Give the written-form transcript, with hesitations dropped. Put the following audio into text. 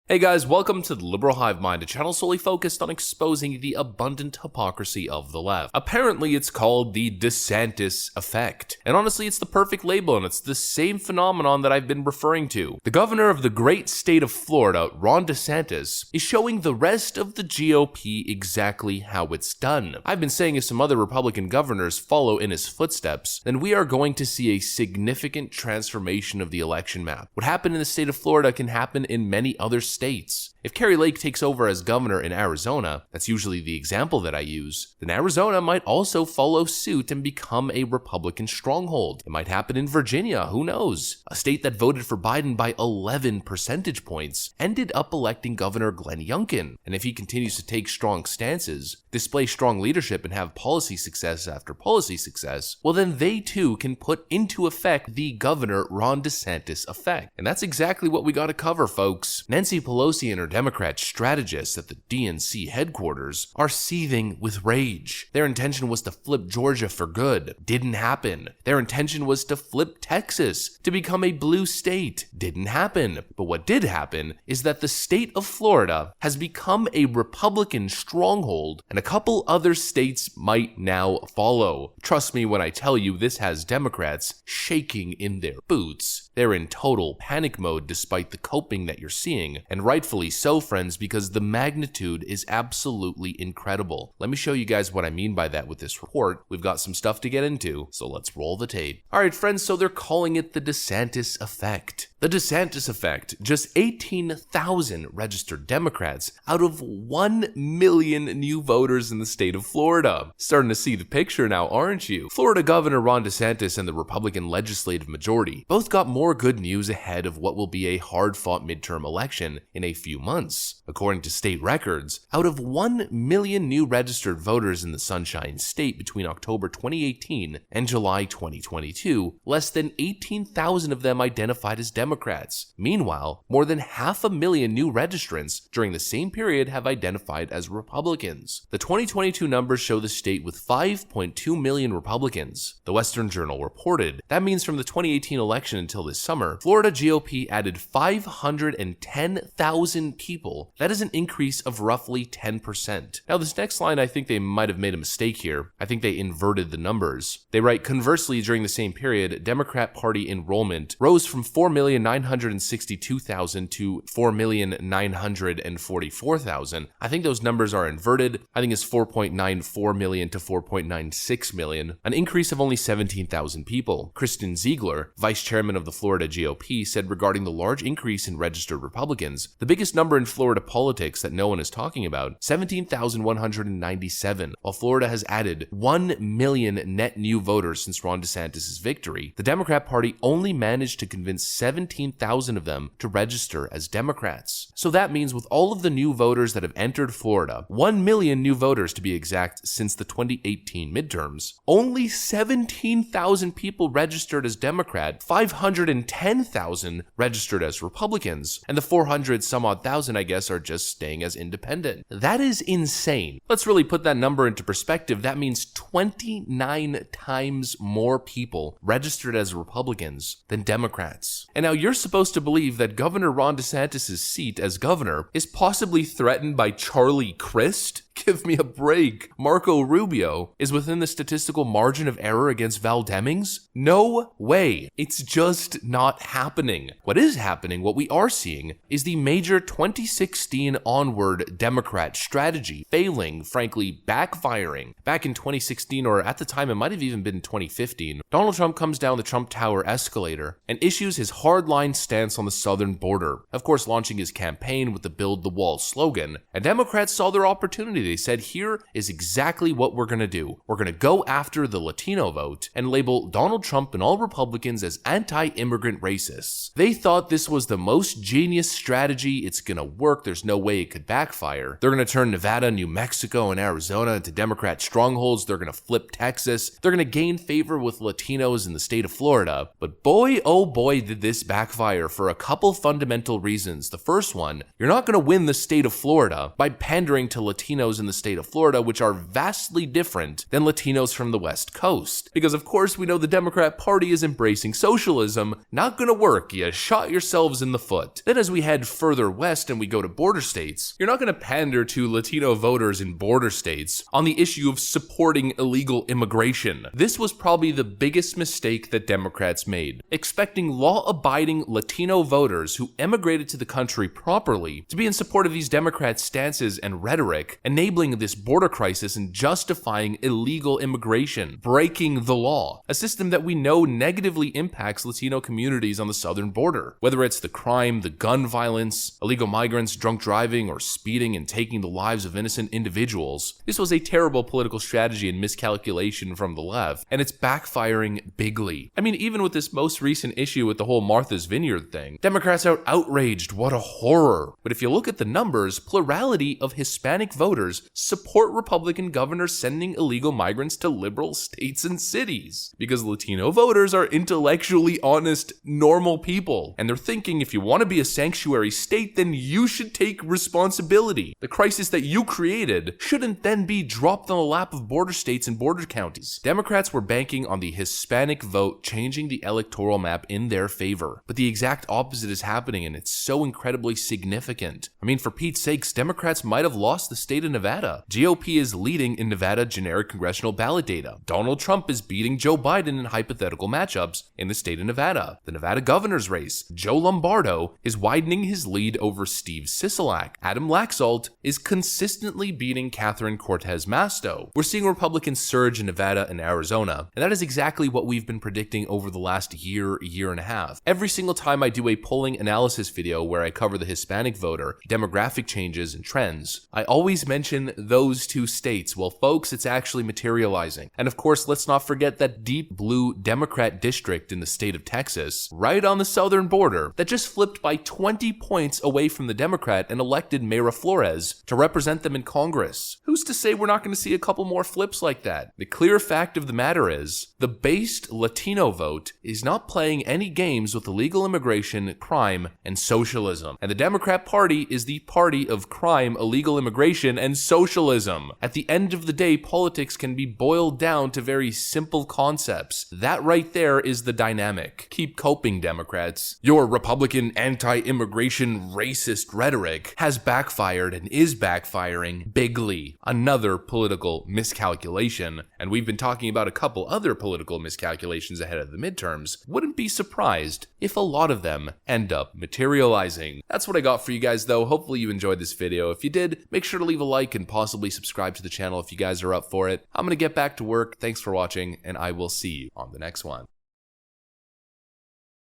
Hey guys, welcome to the Liberal Hive Mind, a channel solely focused on exposing the abundant hypocrisy of the left. Apparently it's called the DeSantis effect. And honestly, it's the perfect label and it's the same phenomenon that I've been referring to. The governor of the great state of Florida, Ron DeSantis, is showing the rest of the GOP exactly how it's done. I've been saying if some other Republican governors follow in his footsteps, then we are going to see a significant transformation of the election map. What happened in the state of Florida can happen in many other states. If Kari Lake takes over as governor in Arizona, that's usually the example that I use, then Arizona might also follow suit and become a Republican stronghold. It might happen in Virginia, who knows? A state that voted for Biden by 11 percentage points ended up electing Governor Glenn Youngkin. And if he continues to take strong stances, display strong leadership, and have policy success after policy success, well then they too can put into effect the Governor Ron DeSantis effect. And that's exactly what we gotta cover, folks. Nancy Pelosi and her Democrat strategists at the DNC headquarters are seething with rage. Their intention was to flip Georgia for good. Didn't happen. Their intention was to flip Texas to become a blue state. Didn't happen. But what did happen is that the state of Florida has become a Republican stronghold, and a couple other states might now follow. Trust me when I tell you this has Democrats shaking in their boots. They're in total panic mode despite the coping that you're seeing, and rightfully so, friends, because the magnitude is absolutely incredible. Let me show you guys what I mean by that with this report. We've got some stuff to get into, so let's roll the tape. Alright friends, so they're calling it the DeSantis effect. The DeSantis effect, just 18,000 registered Democrats out of 1 million new voters in the state of Florida. Starting to see the picture now, aren't you? Florida Governor Ron DeSantis and the Republican legislative majority both got more good news ahead of what will be a hard-fought midterm election in a few months. According to state records, out of 1 million new registered voters in the Sunshine State between October 2018 and July 2022, less than 18,000 of them identified as Democrats. Meanwhile, more than 500,000 new registrants during the same period have identified as Republicans. The 2022 numbers show the state with 5.2 million Republicans. The Western Journal reported that means from the 2018 election until this summer, Florida GOP added 510,000 people. That is an increase of roughly 10%. Now this next line, I think they might have made a mistake here. I think they inverted the numbers. They write, conversely, during the same period, Democrat Party enrollment rose from 4,962,000 to 4,944,000. I think those numbers are inverted. I think it's 4.94 million to 4.96 million, an increase of only 17,000 people. Kristen Ziegler, vice chairman of the Florida GOP, said regarding the large increase in registered Republicans, the biggest number in Florida politics that no one is talking about, 17,197. While Florida has added 1 million net new voters since Ron DeSantis' victory, the Democrat Party only managed to convince 17,000 of them to register as Democrats. So that means with all of the new voters that have entered Florida, 1 million new voters to be exact since the 2018 midterms, only 17,000 people registered as Democrat, 510,000 registered as Republicans, and the 400 some odd thousand, I guess, are just staying as independent. That is insane. Let's really put that number into perspective. That means 29 times more people registered as Republicans than Democrats. And now you're supposed to believe that Governor Ron DeSantis' seat as governor is possibly threatened by Charlie Crist? Give me a break. Marco Rubio is within the statistical margin of error against Val Demings? No way. It's just not happening. What is happening, what we are seeing, is the major 2016 onward Democrat strategy failing, frankly backfiring. Back in 2016, or at the time it might have even been 2015, Donald Trump comes down the Trump Tower escalator and issues his hardline stance on the southern border, of course launching his campaign with the Build the Wall slogan, and Democrats saw their opportunity. They said, here is exactly what we're going to do. We're going to go after the Latino vote and label Donald Trump and all Republicans as anti-immigrant racists. They thought this was the most genius strategy. It's going to work. There's no way it could backfire. They're going to turn Nevada, New Mexico, and Arizona into Democrat strongholds. They're going to flip Texas. They're going to gain favor with Latinos in the state of Florida. But boy, oh boy, did this backfire for a couple fundamental reasons. The first one, you're not going to win the state of Florida by pandering to Latinos Latinos in the state of Florida, which are vastly different than Latinos from the West Coast. Because of course we know the Democrat Party is embracing socialism. Not gonna work, you shot yourselves in the foot. Then as we head further west and we go to border states, you're not gonna pander to Latino voters in border states on the issue of supporting illegal immigration. This was probably the biggest mistake that Democrats made, expecting law-abiding Latino voters who emigrated to the country properly to be in support of these Democrat stances and rhetoric, enabling this border crisis and justifying illegal immigration, breaking the law, a system that we know negatively impacts Latino communities on the southern border. Whether it's the crime, the gun violence, illegal migrants, drunk driving, or speeding and taking the lives of innocent individuals, this was a terrible political strategy and miscalculation from the left, and it's backfiring bigly. I mean, even with this most recent issue with the whole Martha's Vineyard thing, Democrats are outraged, what a horror. But if you look at the numbers, plurality of Hispanic voters support Republican governors sending illegal migrants to liberal states and cities, because Latino voters are intellectually honest, normal people, and they're thinking if you want to be a sanctuary state, then you should take responsibility. The crisis that you created shouldn't then be dropped on the lap of border states and border counties. Democrats were banking on the Hispanic vote changing the electoral map in their favor, but the exact opposite is happening, and it's so incredibly significant. I mean, for Pete's sakes, Democrats might have lost the state of Nevada. GOP is leading in Nevada generic congressional ballot data. Donald Trump is beating Joe Biden in hypothetical matchups in the state of Nevada. The Nevada governor's race, Joe Lombardo is widening his lead over Steve Sisolak. Adam Laxalt is consistently beating Catherine Cortez Masto. We're seeing Republicans surge in Nevada and Arizona, and that is exactly what we've been predicting over the last year and a half. Every single time I do a polling analysis video where I cover the Hispanic voter, demographic changes, and trends, I always mention those two states. Well, folks, it's actually materializing. And of course, let's not forget that deep blue Democrat district in the state of Texas, right on the southern border, that just flipped by 20 points away from the Democrat and elected Mayra Flores to represent them in Congress. Who's to say we're not going to see a couple more flips like that? The clear fact of the matter is, the based Latino vote is not playing any games with illegal immigration, crime, and socialism. And the Democrat Party is the party of crime, illegal immigration, and socialism. At the end of the day, politics can be boiled down to very simple concepts. That right there is the dynamic. Keep coping, Democrats. Your Republican anti-immigration racist rhetoric has backfired and is backfiring bigly. Another political miscalculation, and we've been talking about a couple other political miscalculations ahead of the midterms. Wouldn't be surprised if a lot of them end up materializing. That's what I got for you guys though. Hopefully you enjoyed this video. If you did, make sure to leave a like and possibly subscribe to the channel if you guys are up for it. I'm gonna get back to work. Thanks for watching, and I will see you on the next one.